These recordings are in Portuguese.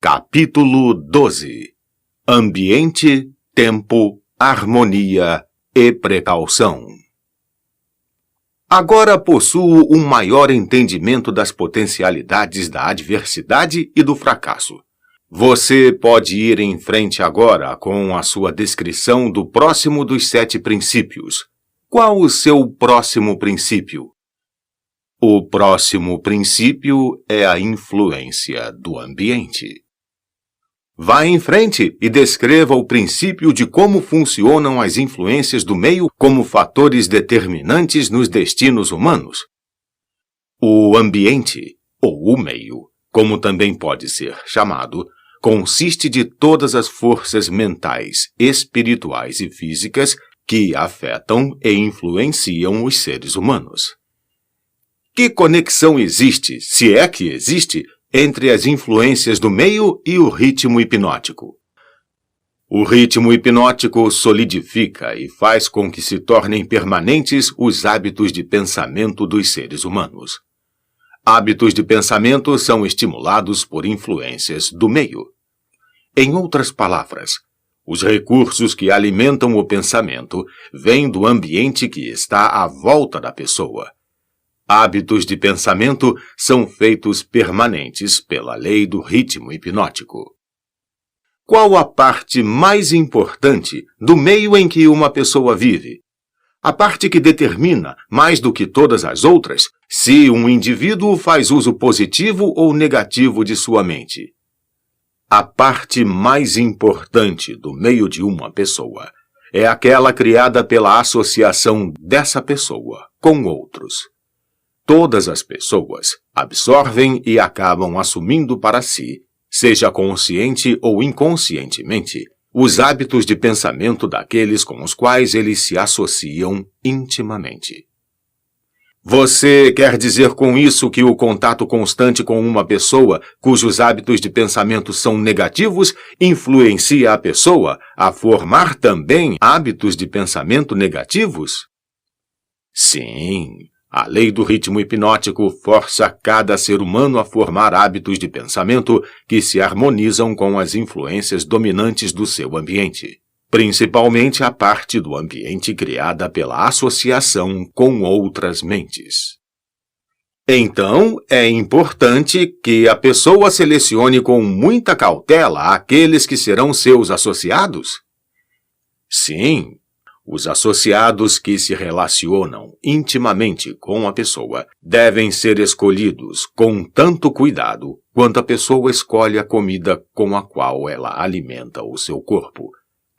Capítulo 12. Ambiente, tempo, harmonia e precaução. Agora possuo um maior entendimento das potencialidades da adversidade e do fracasso. Você pode ir em frente agora com a sua descrição do próximo dos 7 princípios. Qual o seu próximo princípio? O próximo princípio é a influência do ambiente. Vá em frente e descreva o princípio de como funcionam as influências do meio como fatores determinantes nos destinos humanos. O ambiente, ou o meio, como também pode ser chamado, consiste de todas as forças mentais, espirituais e físicas que afetam e influenciam os seres humanos. Que conexão existe, se é que existe, entre as influências do meio e o ritmo hipnótico? O ritmo hipnótico solidifica e faz com que se tornem permanentes os hábitos de pensamento dos seres humanos. Hábitos de pensamento são estimulados por influências do meio. Em outras palavras, os recursos que alimentam o pensamento vêm do ambiente que está à volta da pessoa. Hábitos de pensamento são feitos permanentes pela lei do ritmo hipnótico. Qual a parte mais importante do meio em que uma pessoa vive? A parte que determina, mais do que todas as outras, se um indivíduo faz uso positivo ou negativo de sua mente. A parte mais importante do meio de uma pessoa é aquela criada pela associação dessa pessoa com outros. Todas as pessoas absorvem e acabam assumindo para si, seja consciente ou inconscientemente, os hábitos de pensamento daqueles com os quais eles se associam intimamente. Você quer dizer com isso que o contato constante com uma pessoa cujos hábitos de pensamento são negativos influencia a pessoa a formar também hábitos de pensamento negativos? Sim. A lei do ritmo hipnótico força cada ser humano a formar hábitos de pensamento que se harmonizam com as influências dominantes do seu ambiente, principalmente a parte do ambiente criada pela associação com outras mentes. Então, é importante que a pessoa selecione com muita cautela aqueles que serão seus associados? Sim. Os associados que se relacionam intimamente com a pessoa devem ser escolhidos com tanto cuidado quanto a pessoa escolhe a comida com a qual ela alimenta o seu corpo,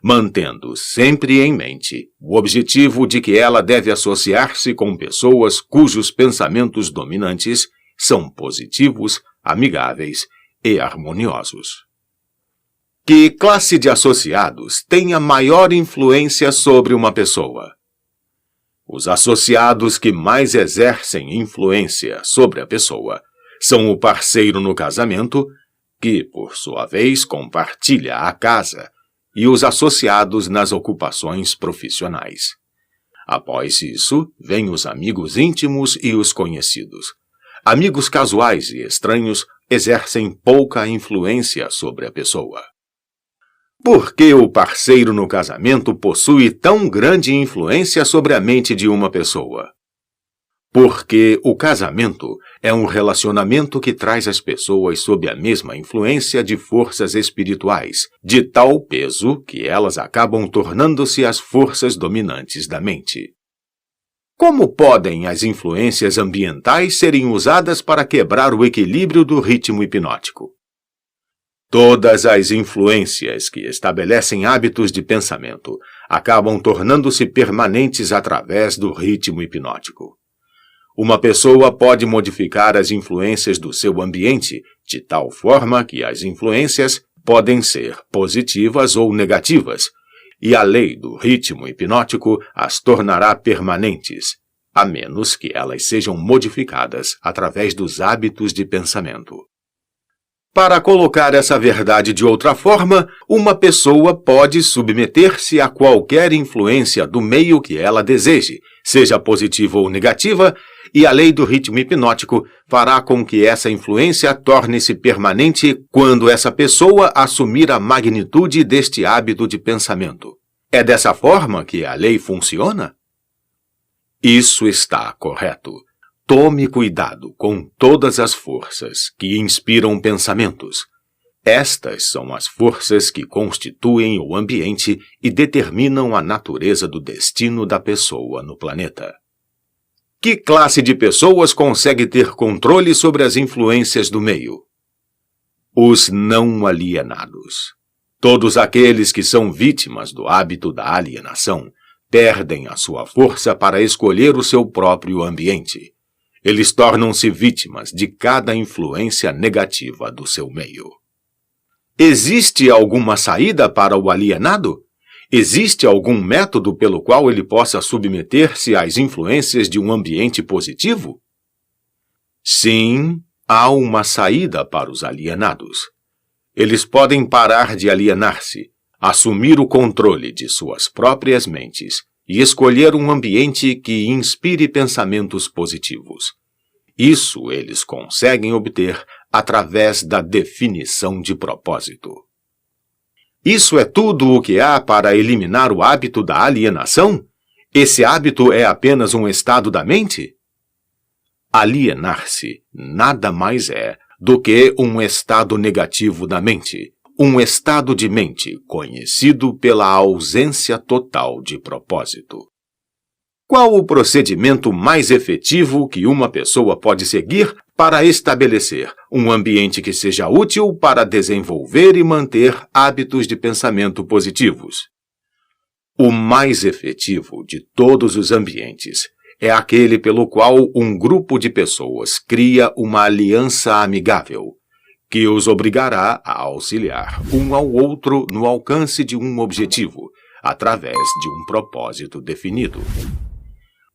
mantendo sempre em mente o objetivo de que ela deve associar-se com pessoas cujos pensamentos dominantes são positivos, amigáveis e harmoniosos. Que classe de associados tem a maior influência sobre uma pessoa? Os associados que mais exercem influência sobre a pessoa são o parceiro no casamento, que, por sua vez, compartilha a casa, e os associados nas ocupações profissionais. Após isso, vêm os amigos íntimos e os conhecidos. Amigos casuais e estranhos exercem pouca influência sobre a pessoa. Por que o parceiro no casamento possui tão grande influência sobre a mente de uma pessoa? Porque o casamento é um relacionamento que traz as pessoas sob a mesma influência de forças espirituais, de tal peso que elas acabam tornando-se as forças dominantes da mente. Como podem as influências ambientais serem usadas para quebrar o equilíbrio do ritmo hipnótico? Todas as influências que estabelecem hábitos de pensamento acabam tornando-se permanentes através do ritmo hipnótico. Uma pessoa pode modificar as influências do seu ambiente de tal forma que as influências podem ser positivas ou negativas, e a lei do ritmo hipnótico as tornará permanentes, a menos que elas sejam modificadas através dos hábitos de pensamento. Para colocar essa verdade de outra forma, uma pessoa pode submeter-se a qualquer influência do meio que ela deseje, seja positiva ou negativa, e a lei do ritmo hipnótico fará com que essa influência torne-se permanente quando essa pessoa assumir a magnitude deste hábito de pensamento. É dessa forma que a lei funciona? Isso está correto. Tome cuidado com todas as forças que inspiram pensamentos. Estas são as forças que constituem o ambiente e determinam a natureza do destino da pessoa no planeta. Que classe de pessoas consegue ter controle sobre as influências do meio? Os não alienados. Todos aqueles que são vítimas do hábito da alienação perdem a sua força para escolher o seu próprio ambiente. Eles tornam-se vítimas de cada influência negativa do seu meio. Existe alguma saída para o alienado? Existe algum método pelo qual ele possa submeter-se às influências de um ambiente positivo? Sim, há uma saída para os alienados. Eles podem parar de alienar-se, assumir o controle de suas próprias mentes e escolher um ambiente que inspire pensamentos positivos. Isso eles conseguem obter através da definição de propósito. Isso é tudo o que há para eliminar o hábito da alienação? Esse hábito é apenas um estado da mente? Alienar-se nada mais é do que um estado negativo da mente, um estado de mente conhecido pela ausência total de propósito. Qual o procedimento mais efetivo que uma pessoa pode seguir para estabelecer um ambiente que seja útil para desenvolver e manter hábitos de pensamento positivos? O mais efetivo de todos os ambientes é aquele pelo qual um grupo de pessoas cria uma aliança amigável, que os obrigará a auxiliar um ao outro no alcance de um objetivo, através de um propósito definido.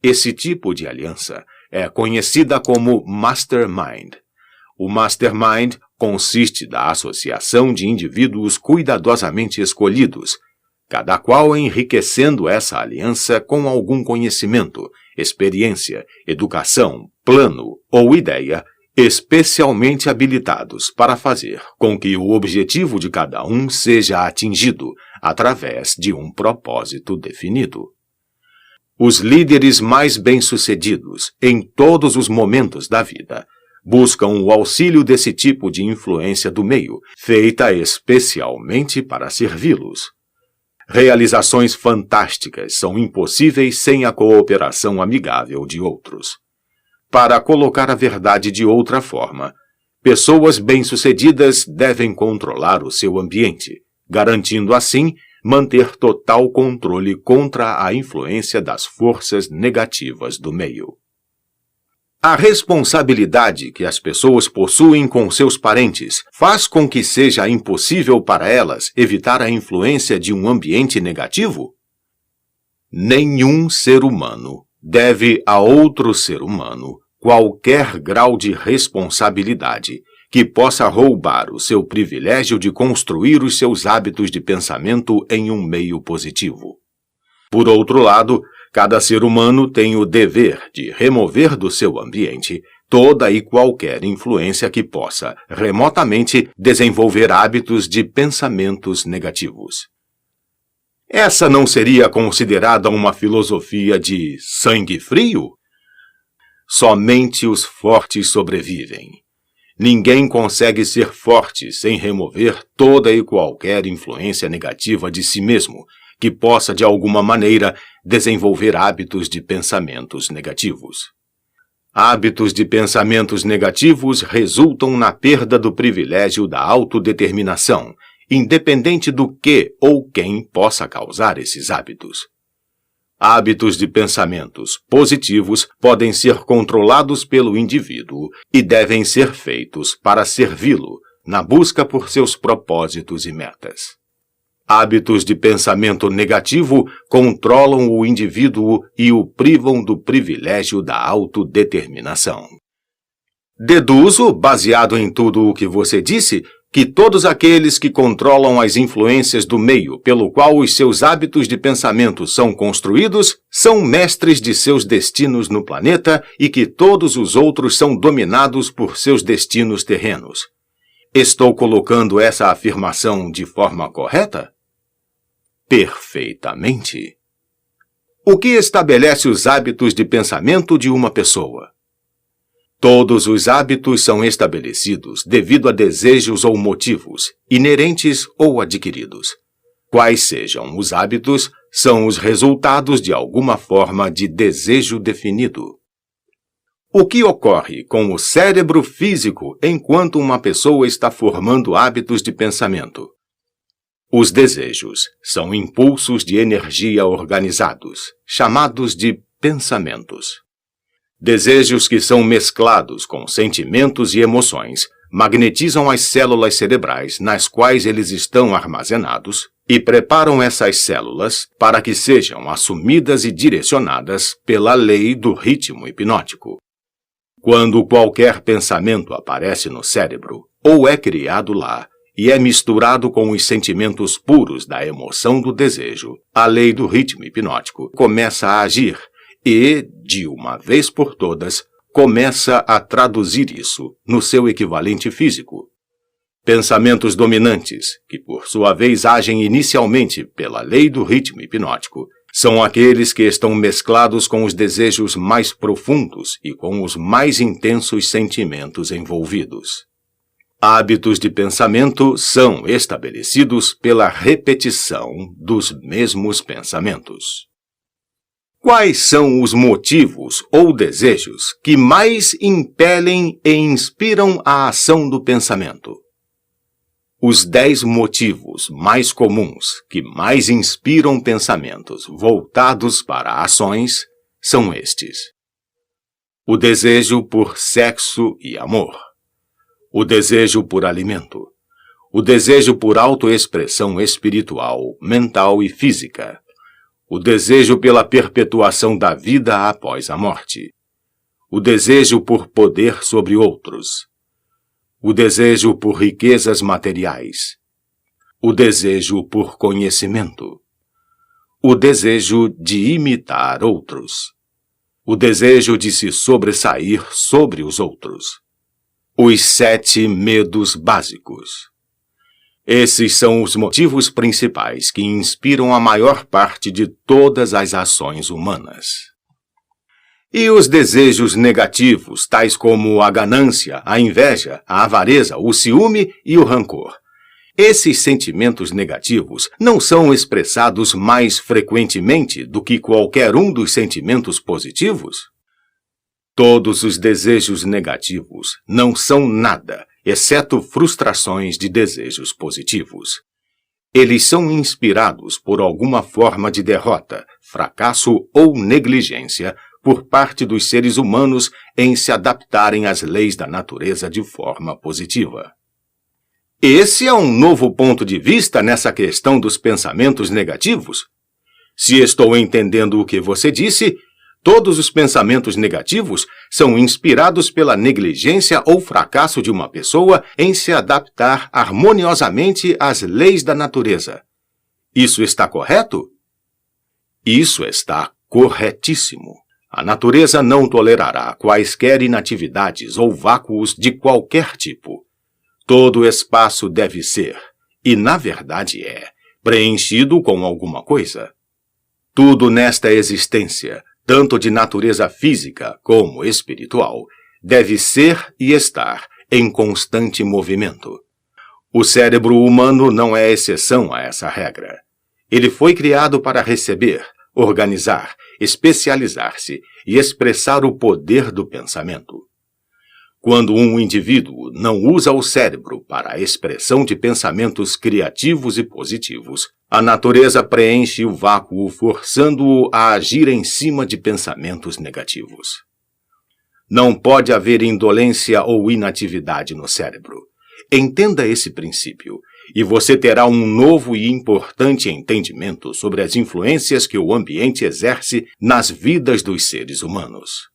Esse tipo de aliança é conhecida como Mastermind. O Mastermind consiste da associação de indivíduos cuidadosamente escolhidos, cada qual enriquecendo essa aliança com algum conhecimento, experiência, educação, plano ou ideia, especialmente habilitados para fazer com que o objetivo de cada um seja atingido através de um propósito definido. Os líderes mais bem-sucedidos, em todos os momentos da vida, buscam o auxílio desse tipo de influência do meio, feita especialmente para servi-los. Realizações fantásticas são impossíveis sem a cooperação amigável de outros. Para colocar a verdade de outra forma, pessoas bem-sucedidas devem controlar o seu ambiente, garantindo assim manter total controle contra a influência das forças negativas do meio. A responsabilidade que as pessoas possuem com seus parentes faz com que seja impossível para elas evitar a influência de um ambiente negativo? Nenhum ser humano deve a outro ser humano qualquer grau de responsabilidade que possa roubar o seu privilégio de construir os seus hábitos de pensamento em um meio positivo. Por outro lado, cada ser humano tem o dever de remover do seu ambiente toda e qualquer influência que possa, remotamente, desenvolver hábitos de pensamentos negativos. Essa não seria considerada uma filosofia de sangue frio? Somente os fortes sobrevivem. Ninguém consegue ser forte sem remover toda e qualquer influência negativa de si mesmo, que possa, de alguma maneira, desenvolver hábitos de pensamentos negativos. Hábitos de pensamentos negativos resultam na perda do privilégio da autodeterminação, independente do que ou quem possa causar esses hábitos. Hábitos de pensamentos positivos podem ser controlados pelo indivíduo e devem ser feitos para servi-lo na busca por seus propósitos e metas. Hábitos de pensamento negativo controlam o indivíduo e o privam do privilégio da autodeterminação. Deduzo, baseado em tudo o que você disse, que todos aqueles que controlam as influências do meio pelo qual os seus hábitos de pensamento são construídos são mestres de seus destinos no planeta e que todos os outros são dominados por seus destinos terrenos. Estou colocando essa afirmação de forma correta? Perfeitamente. O que estabelece os hábitos de pensamento de uma pessoa? Todos os hábitos são estabelecidos devido a desejos ou motivos, inerentes ou adquiridos. Quais sejam os hábitos, são os resultados de alguma forma de desejo definido. O que ocorre com o cérebro físico enquanto uma pessoa está formando hábitos de pensamento? Os desejos são impulsos de energia organizados, chamados de pensamentos. Desejos que são mesclados com sentimentos e emoções magnetizam as células cerebrais nas quais eles estão armazenados e preparam essas células para que sejam assumidas e direcionadas pela lei do ritmo hipnótico. Quando qualquer pensamento aparece no cérebro, ou é criado lá, e é misturado com os sentimentos puros da emoção do desejo, a lei do ritmo hipnótico começa a agir e, de uma vez por todas, começa a traduzir isso no seu equivalente físico. Pensamentos dominantes, que por sua vez agem inicialmente pela lei do ritmo hipnótico, são aqueles que estão mesclados com os desejos mais profundos e com os mais intensos sentimentos envolvidos. Hábitos de pensamento são estabelecidos pela repetição dos mesmos pensamentos. Quais são os motivos ou desejos que mais impelem e inspiram a ação do pensamento? Os 10 motivos mais comuns que mais inspiram pensamentos voltados para ações são estes: o desejo por sexo e amor, o desejo por alimento, o desejo por autoexpressão espiritual, mental e física, o desejo pela perpetuação da vida após a morte, o desejo por poder sobre outros, o desejo por riquezas materiais, o desejo por conhecimento, o desejo de imitar outros, o desejo de se sobressair sobre os outros, os 7 medos básicos. Esses são os motivos principais que inspiram a maior parte de todas as ações humanas. E os desejos negativos, tais como a ganância, a inveja, a avareza, o ciúme e o rancor. Esses sentimentos negativos não são expressados mais frequentemente do que qualquer um dos sentimentos positivos? Todos os desejos negativos não são nada, exceto frustrações de desejos positivos. Eles são inspirados por alguma forma de derrota, fracasso ou negligência por parte dos seres humanos em se adaptarem às leis da natureza de forma positiva. Esse é um novo ponto de vista nessa questão dos pensamentos negativos? Se estou entendendo o que você disse, todos os pensamentos negativos são inspirados pela negligência ou fracasso de uma pessoa em se adaptar harmoniosamente às leis da natureza. Isso está correto? Isso está corretíssimo. A natureza não tolerará quaisquer inatividades ou vácuos de qualquer tipo. Todo espaço deve ser, e na verdade é, preenchido com alguma coisa. Tudo nesta existência, tanto de natureza física como espiritual, deve ser e estar em constante movimento. O cérebro humano não é exceção a essa regra. Ele foi criado para receber, organizar, especializar-se e expressar o poder do pensamento. Quando um indivíduo não usa o cérebro para a expressão de pensamentos criativos e positivos, a natureza preenche o vácuo, forçando-o a agir em cima de pensamentos negativos. Não pode haver indolência ou inatividade no cérebro. Entenda esse princípio, e você terá um novo e importante entendimento sobre as influências que o ambiente exerce nas vidas dos seres humanos.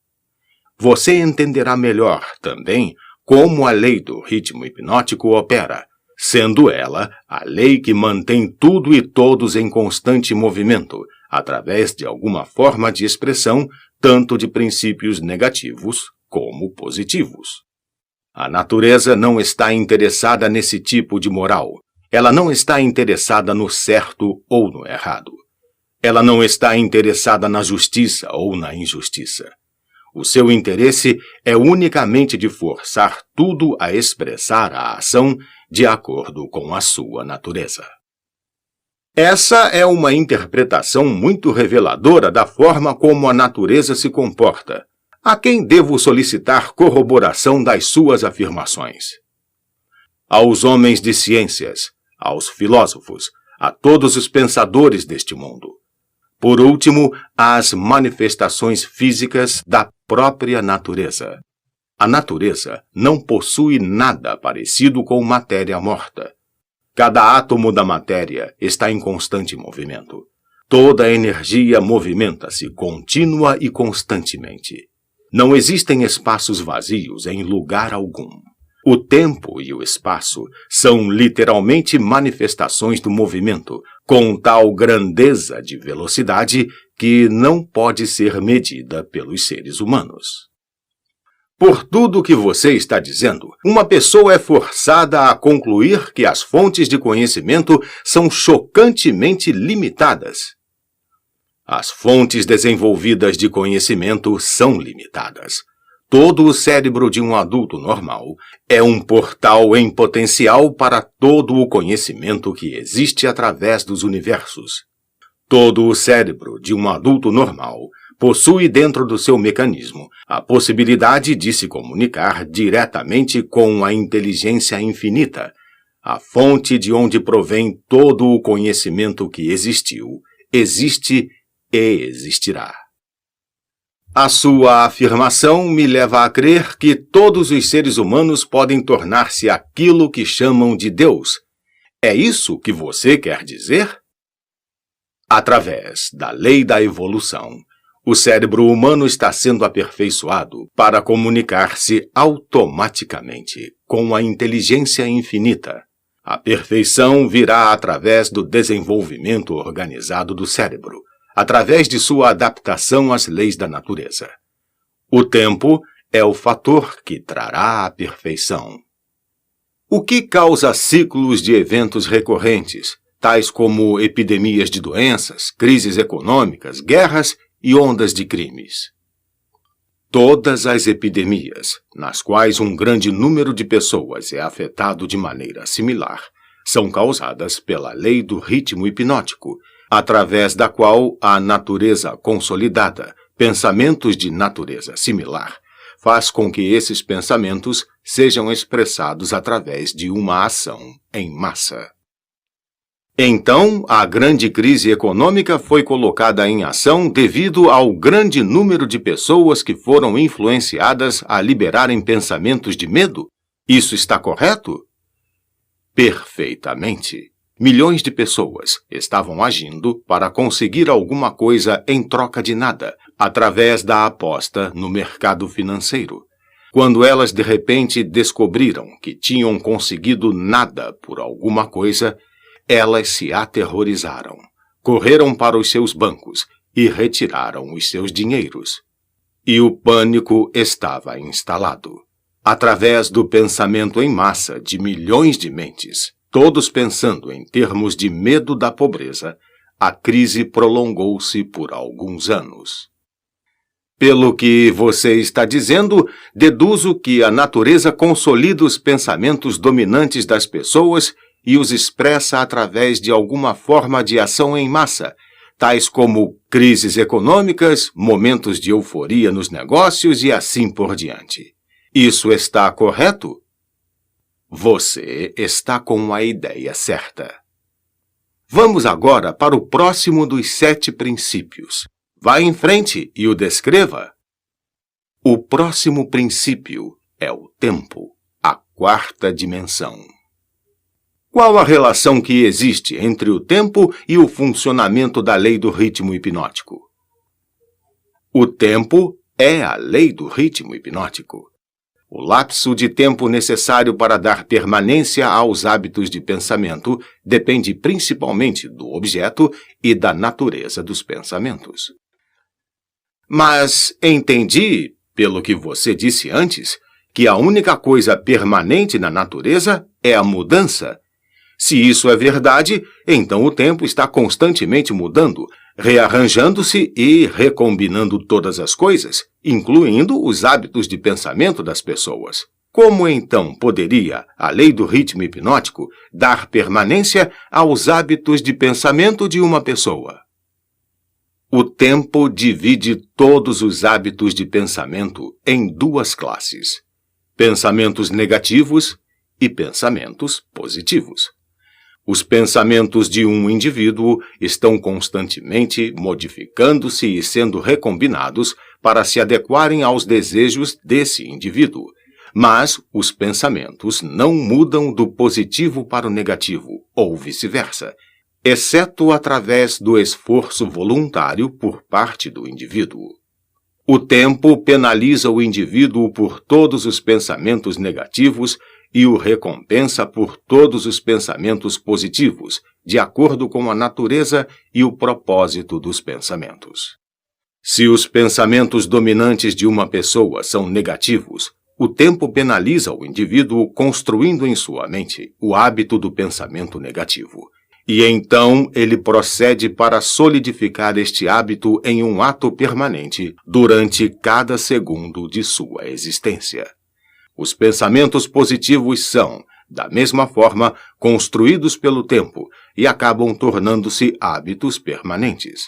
Você entenderá melhor, também, como a lei do ritmo hipnótico opera, sendo ela a lei que mantém tudo e todos em constante movimento, através de alguma forma de expressão, tanto de princípios negativos como positivos. A natureza não está interessada nesse tipo de moral. Ela não está interessada no certo ou no errado. Ela não está interessada na justiça ou na injustiça. O seu interesse é unicamente de forçar tudo a expressar a ação de acordo com a sua natureza. Essa é uma interpretação muito reveladora da forma como a natureza se comporta. A quem devo solicitar corroboração das suas afirmações? Aos homens de ciências, aos filósofos, a todos os pensadores deste mundo. Por último, às manifestações físicas da própria natureza. A natureza não possui nada parecido com matéria morta. Cada átomo da matéria está em constante movimento. Toda a energia movimenta-se contínua e constantemente. Não existem espaços vazios em lugar algum. O tempo e o espaço são literalmente manifestações do movimento, com tal grandeza de velocidade que não pode ser medida pelos seres humanos. Por tudo o que você está dizendo, uma pessoa é forçada a concluir que as fontes de conhecimento são chocantemente limitadas. As fontes desenvolvidas de conhecimento são limitadas. Todo o cérebro de um adulto normal é um portal em potencial para todo o conhecimento que existe através dos universos. Todo o cérebro de um adulto normal possui dentro do seu mecanismo a possibilidade de se comunicar diretamente com a inteligência infinita, a fonte de onde provém todo o conhecimento que existiu, existe e existirá. A sua afirmação me leva a crer que todos os seres humanos podem tornar-se aquilo que chamam de Deus. É isso que você quer dizer? Através da lei da evolução, o cérebro humano está sendo aperfeiçoado para comunicar-se automaticamente com a inteligência infinita. A perfeição virá através do desenvolvimento organizado do cérebro, através de sua adaptação às leis da natureza. O tempo é o fator que trará a perfeição. O que causa ciclos de eventos recorrentes, tais como epidemias de doenças, crises econômicas, guerras e ondas de crimes? Todas as epidemias, nas quais um grande número de pessoas é afetado de maneira similar, são causadas pela lei do ritmo hipnótico, através da qual a natureza consolidada, pensamentos de natureza similar, faz com que esses pensamentos sejam expressados através de uma ação em massa. Então, a grande crise econômica foi colocada em ação devido ao grande número de pessoas que foram influenciadas a liberarem pensamentos de medo? Isso está correto? Perfeitamente. Milhões de pessoas estavam agindo para conseguir alguma coisa em troca de nada, através da aposta no mercado financeiro. Quando elas de repente descobriram que tinham conseguido nada por alguma coisa, elas se aterrorizaram, correram para os seus bancos e retiraram os seus dinheiros. E o pânico estava instalado. Através do pensamento em massa de milhões de mentes, todos pensando em termos de medo da pobreza, a crise prolongou-se por alguns anos. Pelo que você está dizendo, deduzo que a natureza consolida os pensamentos dominantes das pessoas e os expressa através de alguma forma de ação em massa, tais como crises econômicas, momentos de euforia nos negócios e assim por diante. Isso está correto? Você está com a ideia certa. Vamos agora para o próximo dos 7 princípios. Vá em frente e o descreva. O próximo princípio é o tempo, a 4ª dimensão. Qual a relação que existe entre o tempo e o funcionamento da lei do ritmo hipnótico? O tempo é a lei do ritmo hipnótico. O lapso de tempo necessário para dar permanência aos hábitos de pensamento depende principalmente do objeto e da natureza dos pensamentos. Mas entendi, pelo que você disse antes, que a única coisa permanente na natureza é a mudança. Se isso é verdade, então o tempo está constantemente mudando, rearranjando-se e recombinando todas as coisas, incluindo os hábitos de pensamento das pessoas. Como então poderia a lei do ritmo hipnótico dar permanência aos hábitos de pensamento de uma pessoa? O tempo divide todos os hábitos de pensamento em duas classes: pensamentos negativos e pensamentos positivos. Os pensamentos de um indivíduo estão constantemente modificando-se e sendo recombinados para se adequarem aos desejos desse indivíduo. Mas os pensamentos não mudam do positivo para o negativo, ou vice-versa, exceto através do esforço voluntário por parte do indivíduo. O tempo penaliza o indivíduo por todos os pensamentos negativos e o recompensa por todos os pensamentos positivos, de acordo com a natureza e o propósito dos pensamentos. Se os pensamentos dominantes de uma pessoa são negativos, o tempo penaliza o indivíduo construindo em sua mente o hábito do pensamento negativo. E então ele procede para solidificar este hábito em um ato permanente durante cada segundo de sua existência. Os pensamentos positivos são, da mesma forma, construídos pelo tempo e acabam tornando-se hábitos permanentes.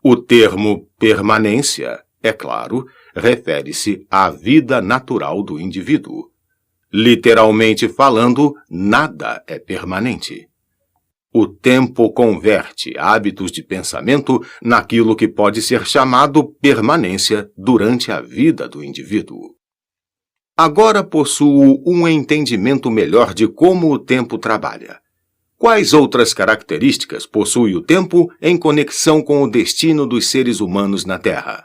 O termo permanência, é claro, refere-se à vida natural do indivíduo. Literalmente falando, nada é permanente. O tempo converte hábitos de pensamento naquilo que pode ser chamado permanência durante a vida do indivíduo. Agora possuo um entendimento melhor de como o tempo trabalha. Quais outras características possui o tempo em conexão com o destino dos seres humanos na Terra?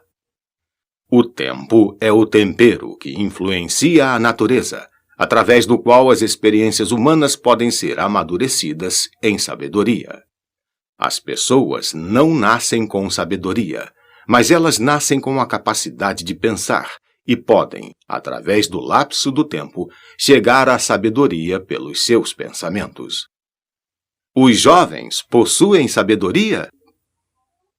O tempo é o tempero que influencia a natureza, através do qual as experiências humanas podem ser amadurecidas em sabedoria. As pessoas não nascem com sabedoria, mas elas nascem com a capacidade de pensar e podem, através do lapso do tempo, chegar à sabedoria pelos seus pensamentos. Os jovens possuem sabedoria?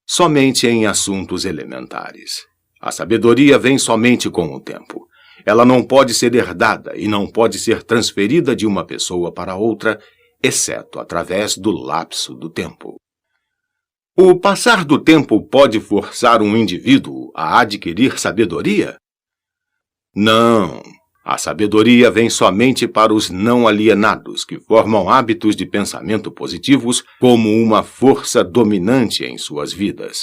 Somente em assuntos elementares. A sabedoria vem somente com o tempo. Ela não pode ser herdada e não pode ser transferida de uma pessoa para outra, exceto através do lapso do tempo. O passar do tempo pode forçar um indivíduo a adquirir sabedoria? Não. A sabedoria vem somente para os não alienados, que formam hábitos de pensamento positivos como uma força dominante em suas vidas.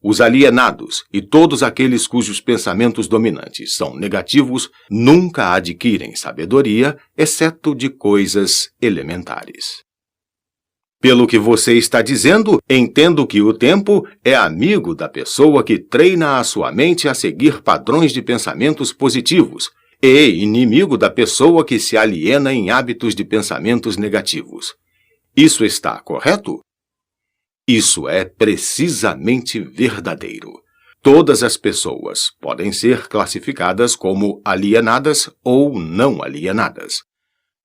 Os alienados e todos aqueles cujos pensamentos dominantes são negativos nunca adquirem sabedoria, exceto de coisas elementares. Pelo que você está dizendo, entendo que o tempo é amigo da pessoa que treina a sua mente a seguir padrões de pensamentos positivos e inimigo da pessoa que se aliena em hábitos de pensamentos negativos. Isso está correto? Isso é precisamente verdadeiro. Todas as pessoas podem ser classificadas como alienadas ou não alienadas.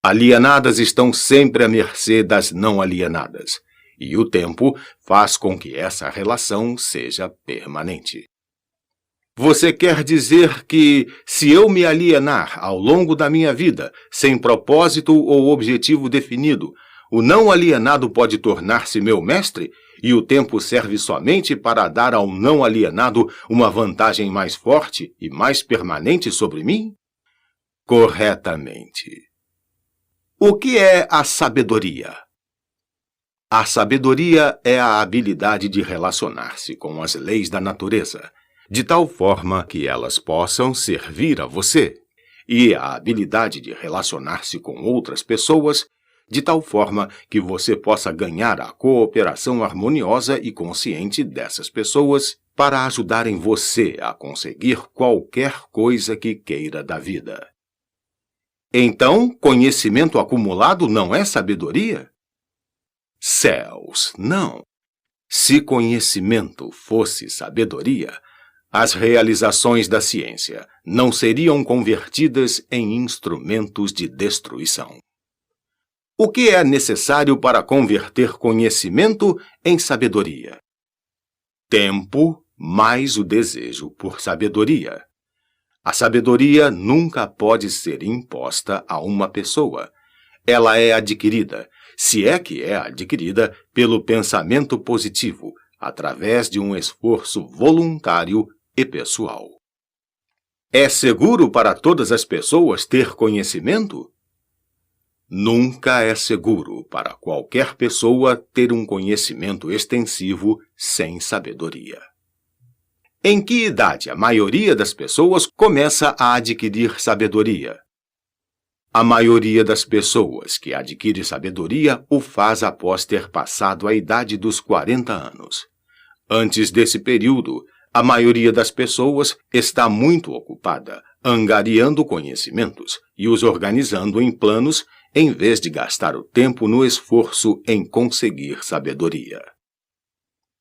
Alienadas estão sempre à mercê das não alienadas, e o tempo faz com que essa relação seja permanente. Você quer dizer que, se eu me alienar ao longo da minha vida, sem propósito ou objetivo definido, o não alienado pode tornar-se meu mestre e o tempo serve somente para dar ao não alienado uma vantagem mais forte e mais permanente sobre mim? Corretamente. O que é a sabedoria? A sabedoria é a habilidade de relacionar-se com as leis da natureza, de tal forma que elas possam servir a você, e a habilidade de relacionar-se com outras pessoas, de tal forma que você possa ganhar a cooperação harmoniosa e consciente dessas pessoas para ajudarem você a conseguir qualquer coisa que queira da vida. Então, conhecimento acumulado não é sabedoria? Céus, não! Se conhecimento fosse sabedoria, as realizações da ciência não seriam convertidas em instrumentos de destruição. O que é necessário para converter conhecimento em sabedoria? Tempo mais o desejo por sabedoria. A sabedoria nunca pode ser imposta a uma pessoa. Ela é adquirida, se é que é adquirida, pelo pensamento positivo, através de um esforço voluntário e pessoal. É seguro para todas as pessoas ter conhecimento? Nunca é seguro para qualquer pessoa ter um conhecimento extensivo sem sabedoria. Em que idade a maioria das pessoas começa a adquirir sabedoria? A maioria das pessoas que adquire sabedoria o faz após ter passado a idade dos 40 anos. Antes desse período, a maioria das pessoas está muito ocupada, angariando conhecimentos e os organizando em planos, em vez de gastar o tempo no esforço em conseguir sabedoria.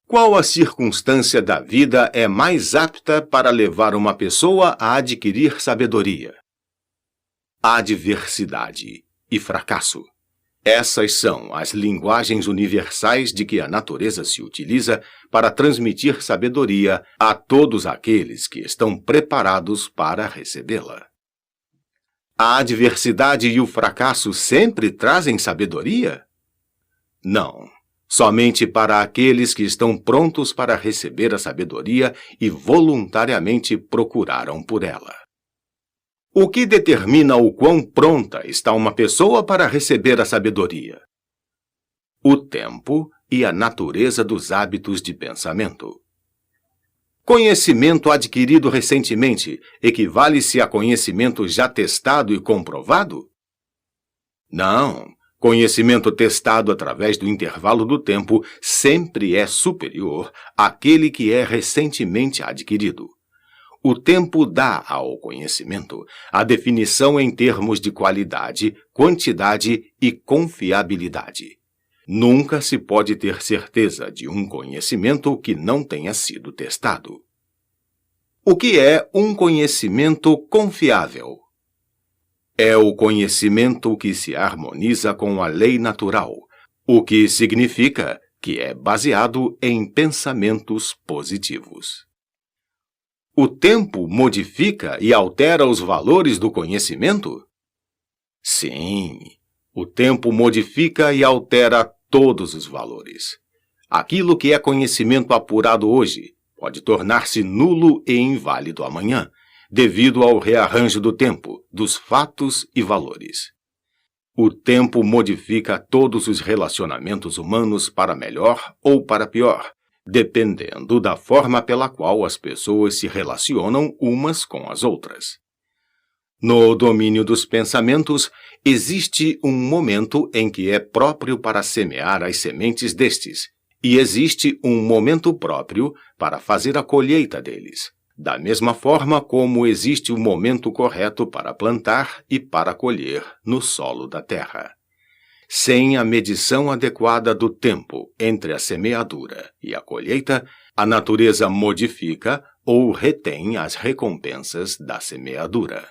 Qual a circunstância da vida é mais apta para levar uma pessoa a adquirir sabedoria? Adversidade e fracasso. Essas são as linguagens universais de que a natureza se utiliza para transmitir sabedoria a todos aqueles que estão preparados para recebê-la. A adversidade e o fracasso sempre trazem sabedoria? Não, somente para aqueles que estão prontos para receber a sabedoria e voluntariamente procuraram por ela. O que determina o quão pronta está uma pessoa para receber a sabedoria? O tempo e a natureza dos hábitos de pensamento. Conhecimento adquirido recentemente equivale-se a conhecimento já testado e comprovado? Não. Conhecimento testado através do intervalo do tempo sempre é superior àquele que é recentemente adquirido. O tempo dá ao conhecimento a definição em termos de qualidade, quantidade e confiabilidade. Nunca se pode ter certeza de um conhecimento que não tenha sido testado. O que é um conhecimento confiável? É o conhecimento que se harmoniza com a lei natural, o que significa que é baseado em pensamentos positivos. O tempo modifica e altera os valores do conhecimento? Sim, o tempo modifica e altera todos os valores. Aquilo que é conhecimento apurado hoje pode tornar-se nulo e inválido amanhã, devido ao rearranjo do tempo, dos fatos e valores. O tempo modifica todos os relacionamentos humanos para melhor ou para pior, dependendo da forma pela qual as pessoas se relacionam umas com as outras. No domínio dos pensamentos, existe um momento em que é próprio para semear as sementes destes, e existe um momento próprio para fazer a colheita deles, da mesma forma como existe o momento correto para plantar e para colher no solo da terra. Sem a medição adequada do tempo entre a semeadura e a colheita, a natureza modifica ou retém as recompensas da semeadura.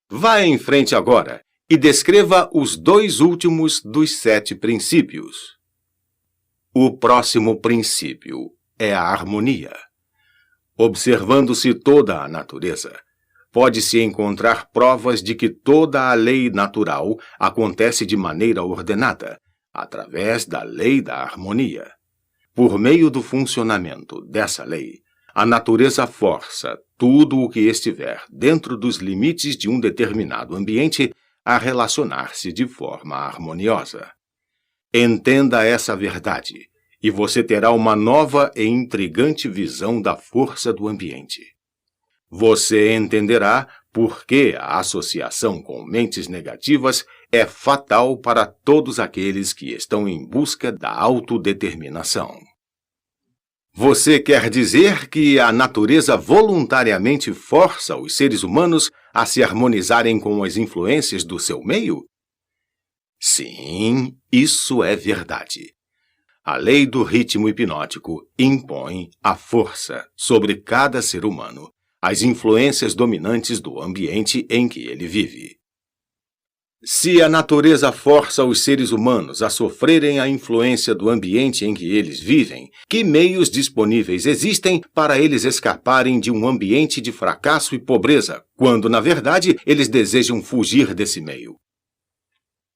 Vá em frente agora e descreva os 2 últimos dos 7 princípios. O próximo princípio é a harmonia. Observando-se toda a natureza, pode-se encontrar provas de que toda a lei natural acontece de maneira ordenada, através da lei da harmonia. Por meio do funcionamento dessa lei, a natureza força tudo o que estiver dentro dos limites de um determinado ambiente a relacionar-se de forma harmoniosa. Entenda essa verdade, e você terá uma nova e intrigante visão da força do ambiente. Você entenderá por que a associação com mentes negativas é fatal para todos aqueles que estão em busca da autodeterminação. Você quer dizer que a natureza voluntariamente força os seres humanos a se harmonizarem com as influências do seu meio? Sim, isso é verdade. A lei do ritmo hipnótico impõe a força sobre cada ser humano, as influências dominantes do ambiente em que ele vive. Se a natureza força os seres humanos a sofrerem a influência do ambiente em que eles vivem, que meios disponíveis existem para eles escaparem de um ambiente de fracasso e pobreza, quando, na verdade, eles desejam fugir desse meio?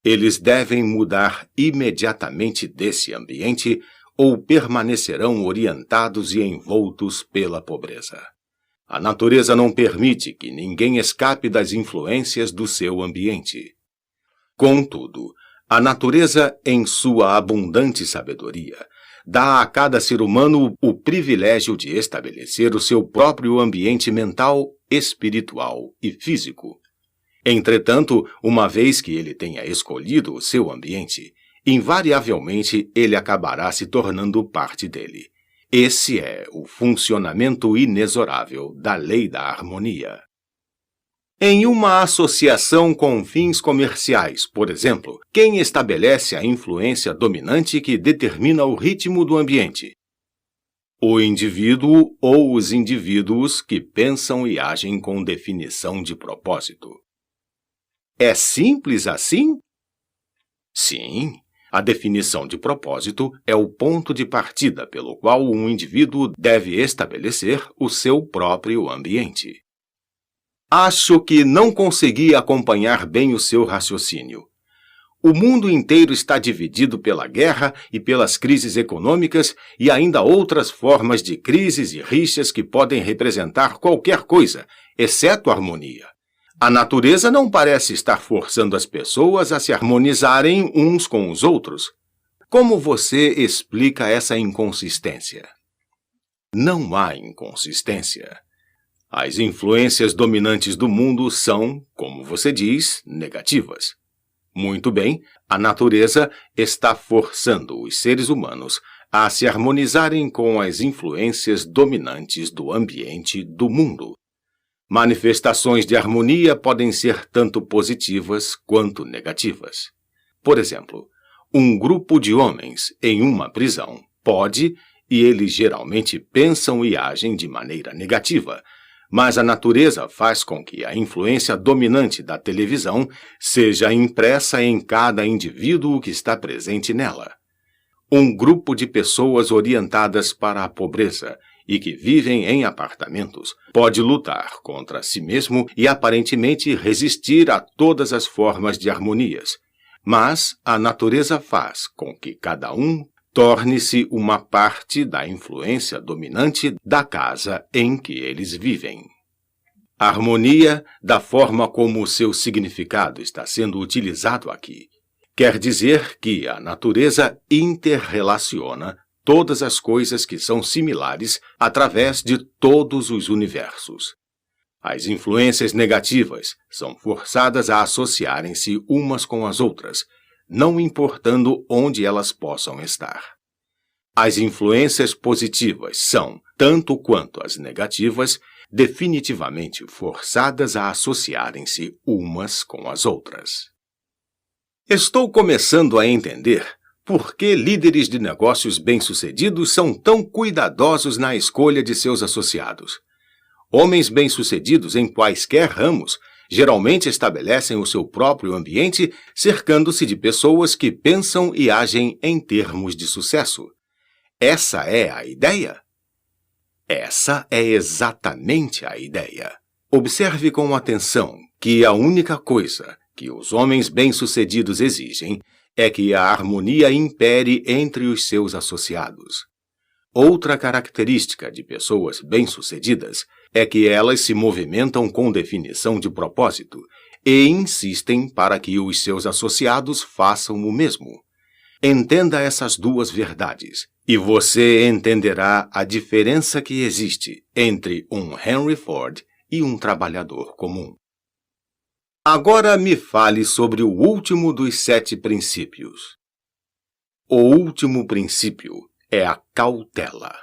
Eles devem mudar imediatamente desse ambiente ou permanecerão orientados e envoltos pela pobreza. A natureza não permite que ninguém escape das influências do seu ambiente. Contudo, a natureza, em sua abundante sabedoria, dá a cada ser humano o privilégio de estabelecer o seu próprio ambiente mental, espiritual e físico. Entretanto, uma vez que ele tenha escolhido o seu ambiente, invariavelmente ele acabará se tornando parte dele. Esse é o funcionamento inexorável da lei da harmonia. Em uma associação com fins comerciais, por exemplo, quem estabelece a influência dominante que determina o ritmo do ambiente? O indivíduo ou os indivíduos que pensam e agem com definição de propósito. É simples assim? Sim, a definição de propósito é o ponto de partida pelo qual um indivíduo deve estabelecer o seu próprio ambiente. Acho que não consegui acompanhar bem o seu raciocínio. O mundo inteiro está dividido pela guerra e pelas crises econômicas e ainda outras formas de crises e rixas que podem representar qualquer coisa, exceto harmonia. A natureza não parece estar forçando as pessoas a se harmonizarem uns com os outros. Como você explica essa inconsistência? Não há inconsistência. As influências dominantes do mundo são, como você diz, negativas. Muito bem, a natureza está forçando os seres humanos a se harmonizarem com as influências dominantes do ambiente do mundo. Manifestações de harmonia podem ser tanto positivas quanto negativas. Por exemplo, um grupo de homens em uma prisão pode, e eles geralmente pensam e agem de maneira negativa, mas a natureza faz com que a influência dominante da televisão seja impressa em cada indivíduo que está presente nela. Um grupo de pessoas orientadas para a pobreza e que vivem em apartamentos pode lutar contra si mesmo e aparentemente resistir a todas as formas de harmonias. Mas a natureza faz com que cada um torne-se uma parte da influência dominante da casa em que eles vivem. A harmonia, da forma como o seu significado está sendo utilizado aqui, quer dizer que a natureza interrelaciona todas as coisas que são similares através de todos os universos. As influências negativas são forçadas a associarem-se umas com as outras, não importando onde elas possam estar. As influências positivas são, tanto quanto as negativas, definitivamente forçadas a associarem-se umas com as outras. Estou começando a entender por que líderes de negócios bem-sucedidos são tão cuidadosos na escolha de seus associados. Homens bem-sucedidos em quaisquer ramos geralmente estabelecem o seu próprio ambiente cercando-se de pessoas que pensam e agem em termos de sucesso. Essa é a ideia? Essa é exatamente a ideia. Observe com atenção que a única coisa que os homens bem-sucedidos exigem é que a harmonia impere entre os seus associados. Outra característica de pessoas bem-sucedidas é que elas se movimentam com definição de propósito e insistem para que os seus associados façam o mesmo. Entenda essas duas verdades, e você entenderá a diferença que existe entre um Henry Ford e um trabalhador comum. Agora me fale sobre o último dos 7 princípios. O último princípio é a cautela.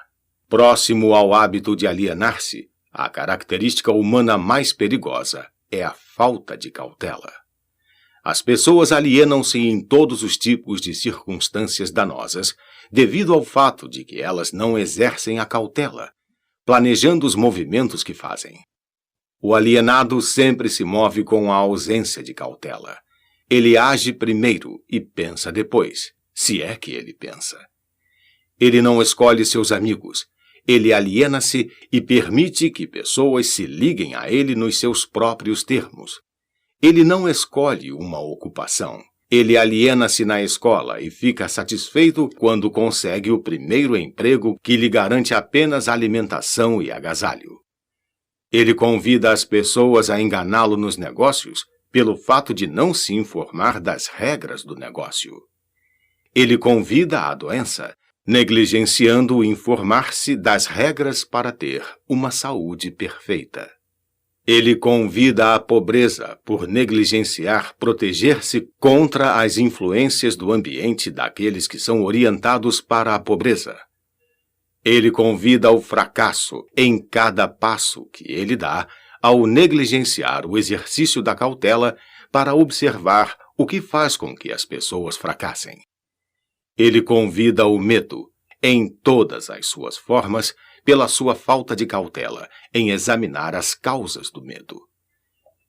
Próximo ao hábito de alienar-se, a característica humana mais perigosa é a falta de cautela. As pessoas alienam-se em todos os tipos de circunstâncias danosas, devido ao fato de que elas não exercem a cautela, planejando os movimentos que fazem. O alienado sempre se move com a ausência de cautela. Ele age primeiro e pensa depois, se é que ele pensa. Ele não escolhe seus amigos. Ele aliena-se e permite que pessoas se liguem a ele nos seus próprios termos. Ele não escolhe uma ocupação. Ele aliena-se na escola e fica satisfeito quando consegue o primeiro emprego que lhe garante apenas alimentação e agasalho. Ele convida as pessoas a enganá-lo nos negócios pelo fato de não se informar das regras do negócio. Ele convida a doença, negligenciando informar-se das regras para ter uma saúde perfeita. Ele convida a pobreza por negligenciar proteger-se contra as influências do ambiente daqueles que são orientados para a pobreza. Ele convida ao fracasso em cada passo que ele dá ao negligenciar o exercício da cautela para observar o que faz com que as pessoas fracassem. Ele convida o medo, em todas as suas formas, pela sua falta de cautela em examinar as causas do medo.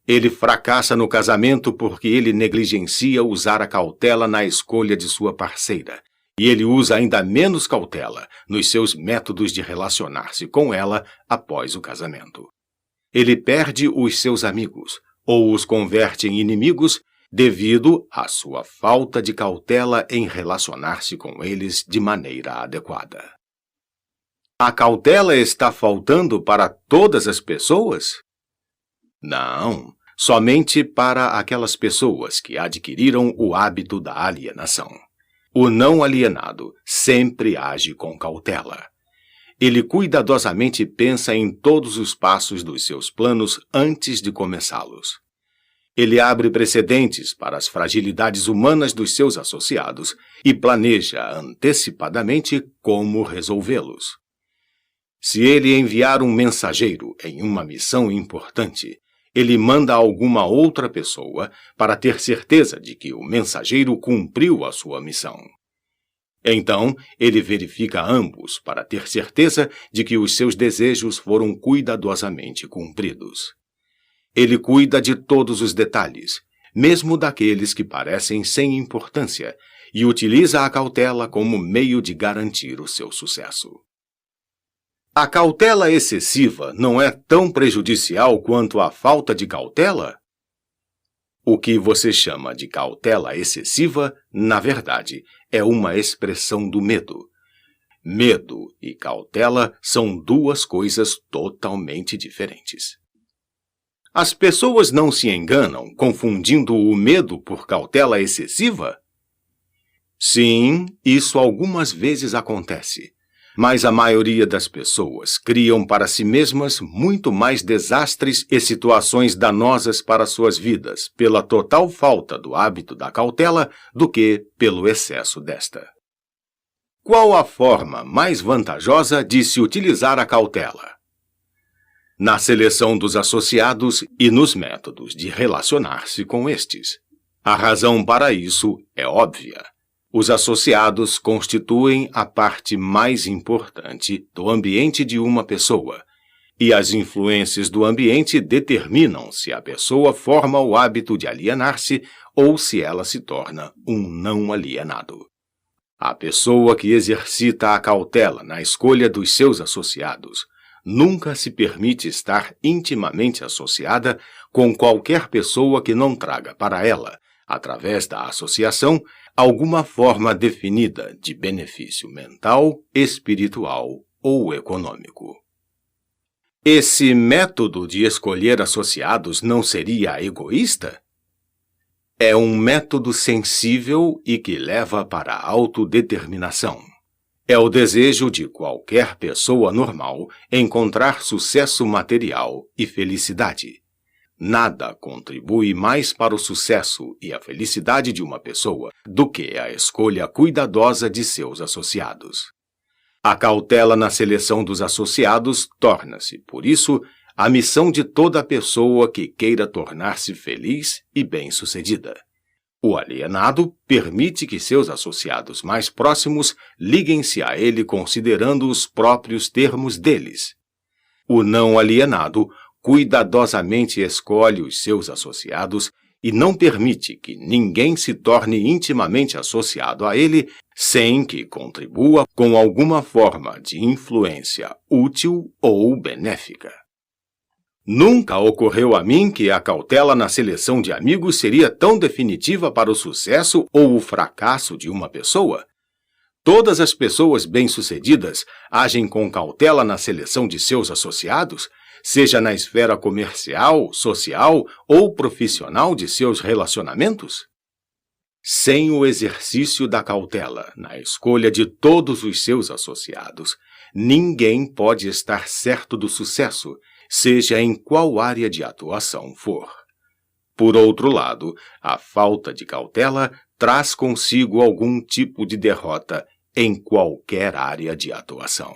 Ele fracassa no casamento porque ele negligencia usar a cautela na escolha de sua parceira, e ele usa ainda menos cautela nos seus métodos de relacionar-se com ela após o casamento. Ele perde os seus amigos, ou os converte em inimigos, devido à sua falta de cautela em relacionar-se com eles de maneira adequada. A cautela está faltando para todas as pessoas? Não, somente para aquelas pessoas que adquiriram o hábito da alienação. O não alienado sempre age com cautela. Ele cuidadosamente pensa em todos os passos dos seus planos antes de começá-los. Ele abre precedentes para as fragilidades humanas dos seus associados e planeja antecipadamente como resolvê-los. Se ele enviar um mensageiro em uma missão importante, ele manda alguma outra pessoa para ter certeza de que o mensageiro cumpriu a sua missão. Então, ele verifica ambos para ter certeza de que os seus desejos foram cuidadosamente cumpridos. Ele cuida de todos os detalhes, mesmo daqueles que parecem sem importância, e utiliza a cautela como meio de garantir o seu sucesso. A cautela excessiva não é tão prejudicial quanto a falta de cautela? O que você chama de cautela excessiva, na verdade, é uma expressão do medo. Medo e cautela são duas coisas totalmente diferentes. As pessoas não se enganam confundindo o medo por cautela excessiva? Sim, isso algumas vezes acontece. Mas a maioria das pessoas criam para si mesmas muito mais desastres e situações danosas para suas vidas pela total falta do hábito da cautela do que pelo excesso desta. Qual a forma mais vantajosa de se utilizar a cautela? Na seleção dos associados e nos métodos de relacionar-se com estes. A razão para isso é óbvia. Os associados constituem a parte mais importante do ambiente de uma pessoa, e as influências do ambiente determinam se a pessoa forma o hábito de alienar-se ou se ela se torna um não alienado. A pessoa que exercita a cautela na escolha dos seus associados nunca se permite estar intimamente associada com qualquer pessoa que não traga para ela, através da associação, alguma forma definida de benefício mental, espiritual ou econômico. Esse método de escolher associados não seria egoísta? É um método sensível e que leva para a autodeterminação. É o desejo de qualquer pessoa normal encontrar sucesso material e felicidade. Nada contribui mais para o sucesso e a felicidade de uma pessoa do que a escolha cuidadosa de seus associados. A cautela na seleção dos associados torna-se, por isso, a missão de toda pessoa que queira tornar-se feliz e bem-sucedida. O alienado permite que seus associados mais próximos liguem-se a ele considerando os próprios termos deles. O não alienado cuidadosamente escolhe os seus associados e não permite que ninguém se torne intimamente associado a ele sem que contribua com alguma forma de influência útil ou benéfica. Nunca ocorreu a mim que a cautela na seleção de amigos seria tão definitiva para o sucesso ou o fracasso de uma pessoa. Todas as pessoas bem-sucedidas agem com cautela na seleção de seus associados, seja na esfera comercial, social ou profissional de seus relacionamentos. Sem o exercício da cautela na escolha de todos os seus associados, ninguém pode estar certo do sucesso, seja em qual área de atuação for. Por outro lado, a falta de cautela traz consigo algum tipo de derrota em qualquer área de atuação.